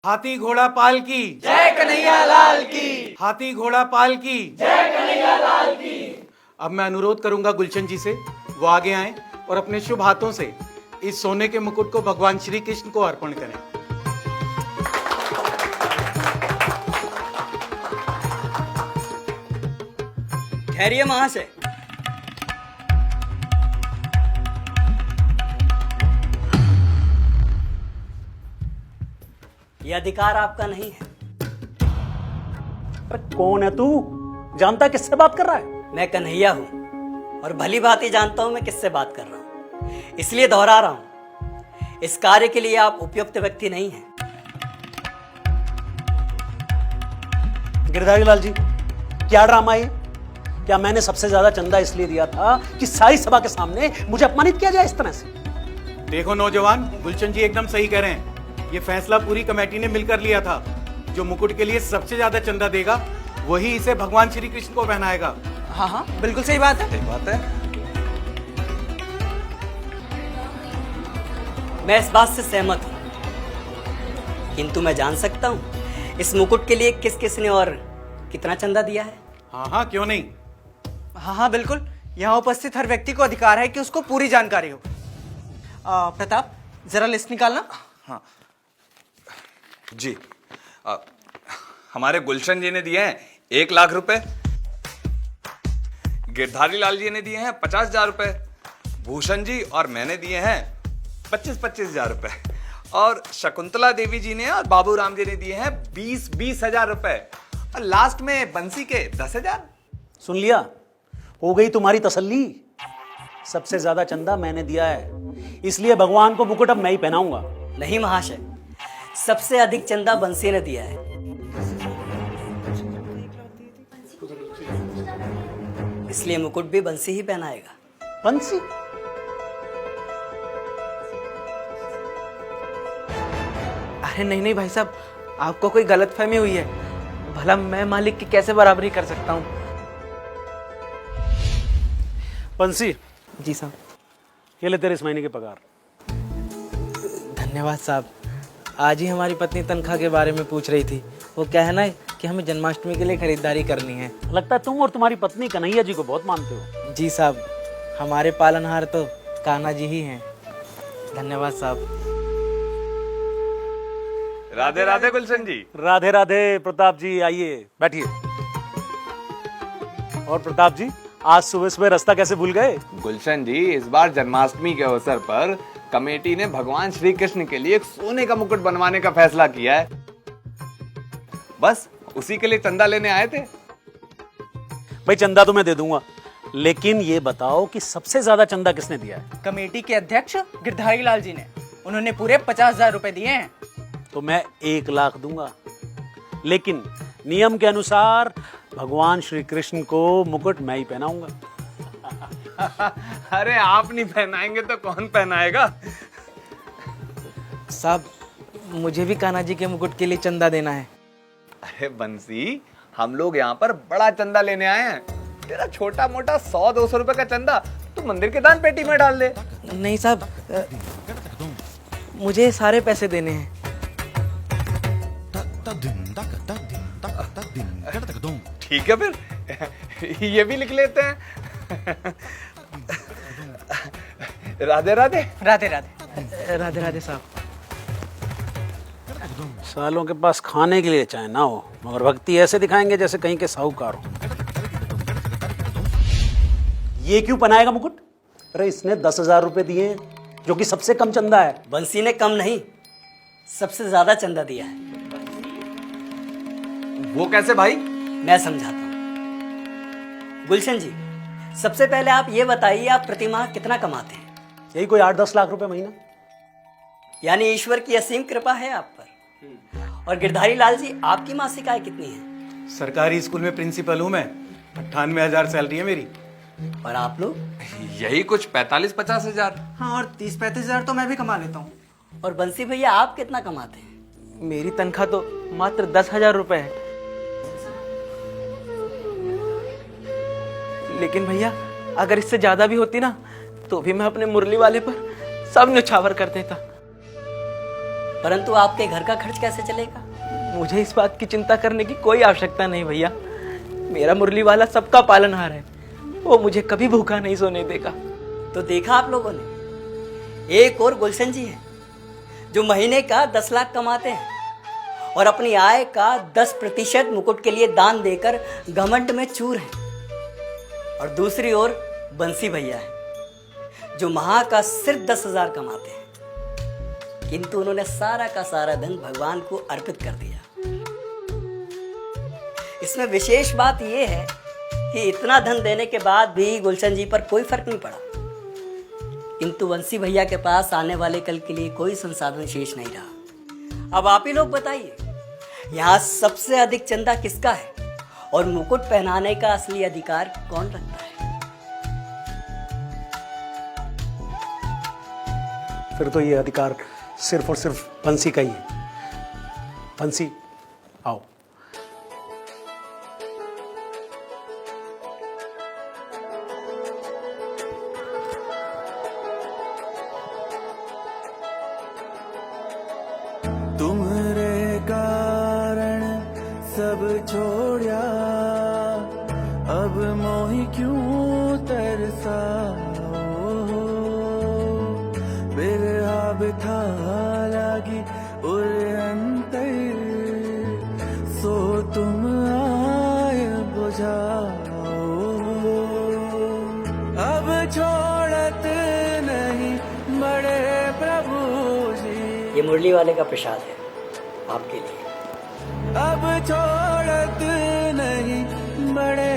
हाथी घोड़ा पाल की जय कन्हैया लाल की। हाथी घोड़ा पाल की जय कन्हैया लाल की। अब मैं अनुरोध करूंगा गुलशन जी से वो आगे आएं और अपने शुभ हाथों से इस सोने के मुकुट को भगवान श्री कृष्ण को अर्पण करें। ठहरिए महाशय। यह अधिकार आपका नहीं है। अरे कौन है तू? जानता किससे बात कर रहा है? मैं कन्हैया हूं और भली भांति जानता हूं मैं किससे बात कर रहा हूं, इसलिए दोहरा रहा हूं। इस कार्य के लिए आप उपयुक्त व्यक्ति नहीं हैं। गिरधारी लाल जी, क्या ड्रामा है? क्या मैंने सबसे ज्यादा चंदा इसलिए दिया था कि सारी सभा के सामने मुझे अपमानित किया जाए इस तरह से? देखो नौजवान, गुलशन जी एकदम सही कह रहे हैं। ये फैसला पूरी कमेटी ने मिलकर लिया था। जो मुकुट के लिए सबसे ज्यादा चंदा देगा वही इसे भगवान श्री कृष्ण को पहनाएगा। हाँ हाँ, बिल्कुल सही बात है। सही बात है। मैं इस बात से सहमत हूं, किंतु मैं जान सकता हूं इस मुकुट के लिए किस किसने और कितना चंदा दिया है? हाँ हाँ, क्यों नहीं। हाँ हाँ बिल्कुल, यहाँ उपस्थित हर व्यक्ति को अधिकार है कि उसको पूरी जानकारी हो। प्रताप, जरा लिस्ट निकालना। हाँ जी। हमारे गुलशन जी ने दिए हैं 1,00,000 रुपए, गिरधारी लाल जी ने दिए हैं 50,000 रुपए, भूषण जी और मैंने दिए हैं 25,000 रुपए, और शकुंतला देवी जी ने और बाबू राम जी ने दिए हैं 20,000 रुपए, और लास्ट में बंसी के 10,000। सुन लिया? हो गई तुम्हारी तसल्ली? सबसे ज्यादा चंदा मैंने दिया है, इसलिए भगवान को मुकुट अब मैं ही पहनाऊंगा। नहीं महाशय, सबसे अधिक चंदा बंसी ने दिया है। इसलिए मुकुट भी बंसी ही पहनाएगा। बंसी? अरे नहीं नहीं भाई साहब, आपको कोई गलतफहमी हुई है। भला मैं मालिक की कैसे बराबरी कर सकता हूँ? बंसी, जी साहब। ये ले तेरे इस महीने की पगार। धन्यवाद साहब। आज ही हमारी पत्नी तनख्वाह के बारे में पूछ रही थी। वो क्या है ना कि हमें जन्माष्टमी के लिए खरीदारी करनी है। लगता है तुम और तुम्हारी पत्नी कन्हैया जी को बहुत मानते हो। जी साहब, हमारे पालनहार तो कान्हा जी ही हैं। धन्यवाद साहब। राधे राधे गुलशन जी। राधे राधे प्रताप जी, आइए बैठिए। और प्रताप जी, आज सुबह सुबह रास्ता कैसे भूल गए? गुलशन जी, इस बार जन्माष्टमी के अवसर पर कमेटी ने भगवान श्री कृष्ण के लिए एक सोने का मुकुट बनवाने का फैसला किया है। बस उसी के लिए चंदा लेने आए थे। भाई चंदा तो मैं दे दूंगा, लेकिन ये बताओ कि सबसे ज्यादा चंदा किसने दिया है? कमेटी के अध्यक्ष गिरधारी लाल जी ने। उन्होंने पूरे 50,000 रुपए दिए हैं। तो मैं 1,00,000 दूंगा, लेकिन नियम के अनुसार भगवान श्री कृष्ण को मुकुट मैं ही पहनाऊंगा। अरे आप नहीं पहनाएंगे तो कौन पहनाएगा? साहब, मुझे भी कान्हा जी के मुकुट के लिए चंदा देना है। अरे बंसी, हम लोग यहाँ पर बड़ा चंदा लेने आए हैं। तेरा छोटा मोटा 100-200 रुपए का चंदा तू मंदिर के दान पेटी में डाल दे। नहीं साहब, मुझे सारे पैसे देने हैं। ठीक है फिर ये भी लिख लेते हैं। राधे राधे। राधे राधे। राधे राधे साहब। सालों के पास खाने के लिए चाहे ना हो, मगर भक्ति ऐसे दिखाएंगे जैसे कहीं के साहूकार हो। ये क्यों पहनाएगा मुकुट? अरे इसने 10,000 रुपए दिए हैं, जो कि सबसे कम चंदा है। बंसी ने कम नहीं, सबसे ज्यादा चंदा दिया है। वो कैसे भाई? मैं समझाता हूं। गुलशन जी, सबसे पहले आप ये बताइए, आप प्रतिमाह कितना कमाते हैं? यही कोई 8-10 लाख रुपए महीना। यानी ईश्वर की असीम कृपा है आप पर। और गिरधारी लाल जी, आपकी मासिक आय कितनी है? सरकारी स्कूल में प्रिंसिपल हूं मैं। 98,000 सैलरी है मेरी। और आप लोग? यही कुछ 45-50 हजार। हाँ, और 30-35 हजार तो मैं भी कमा लेता हूँ। और बंसी भैया, आप कितना कमाते हैं? मेरी तनख्वाह तो मात्र 10,000 रुपए है। लेकिन भैया, अगर इससे ज्यादा भी होती ना, तो भी मैं अपने मुरली वाले पर सब न्यौछावर कर देता। परंतु आपके घर का खर्च कैसे चलेगा? मुझे इस बात की चिंता करने की कोई आवश्यकता नहीं भैया। मेरा मुरली वाला सबका पालनहार है, वो मुझे कभी भूखा नहीं सोने देगा। तो देखा आप लोगों ने, एक और गुलशन जी हैं जो महीने का 10 लाख कमाते हैं और अपनी आय का 10% मुकुट के लिए दान देकर घमंड में चूर हैं। और दूसरी ओर बंसी भैया है जो माह का सिर्फ 10,000 कमाते हैं, किंतु उन्होंने सारा का सारा धन भगवान को अर्पित कर दिया। इसमें विशेष बात यह है कि इतना धन देने के बाद भी गुलशन जी पर कोई फर्क नहीं पड़ा, किंतु बंसी भैया के पास आने वाले कल के लिए कोई संसाधन शेष नहीं रहा। अब आप ही लोग बताइए, यहाँ सबसे अधिक चंदा किसका है और मुकुट पहनाने का असली अधिकार कौन रखता है? फिर तो ये अधिकार सिर्फ और सिर्फ बंसी का ही है। बंसी, आओ। तुम्हारे कारण सब छोड़या, अब मोही क्यों तरसाओ, बिरहा बिठा लागी उर अंतर, सो तुम आए बुझाओ, अब छोड़त नहीं बड़े प्रभु जी। ये मुरली वाले का प्रसाद है आपके लिए। अब छोड़त नहीं बड़े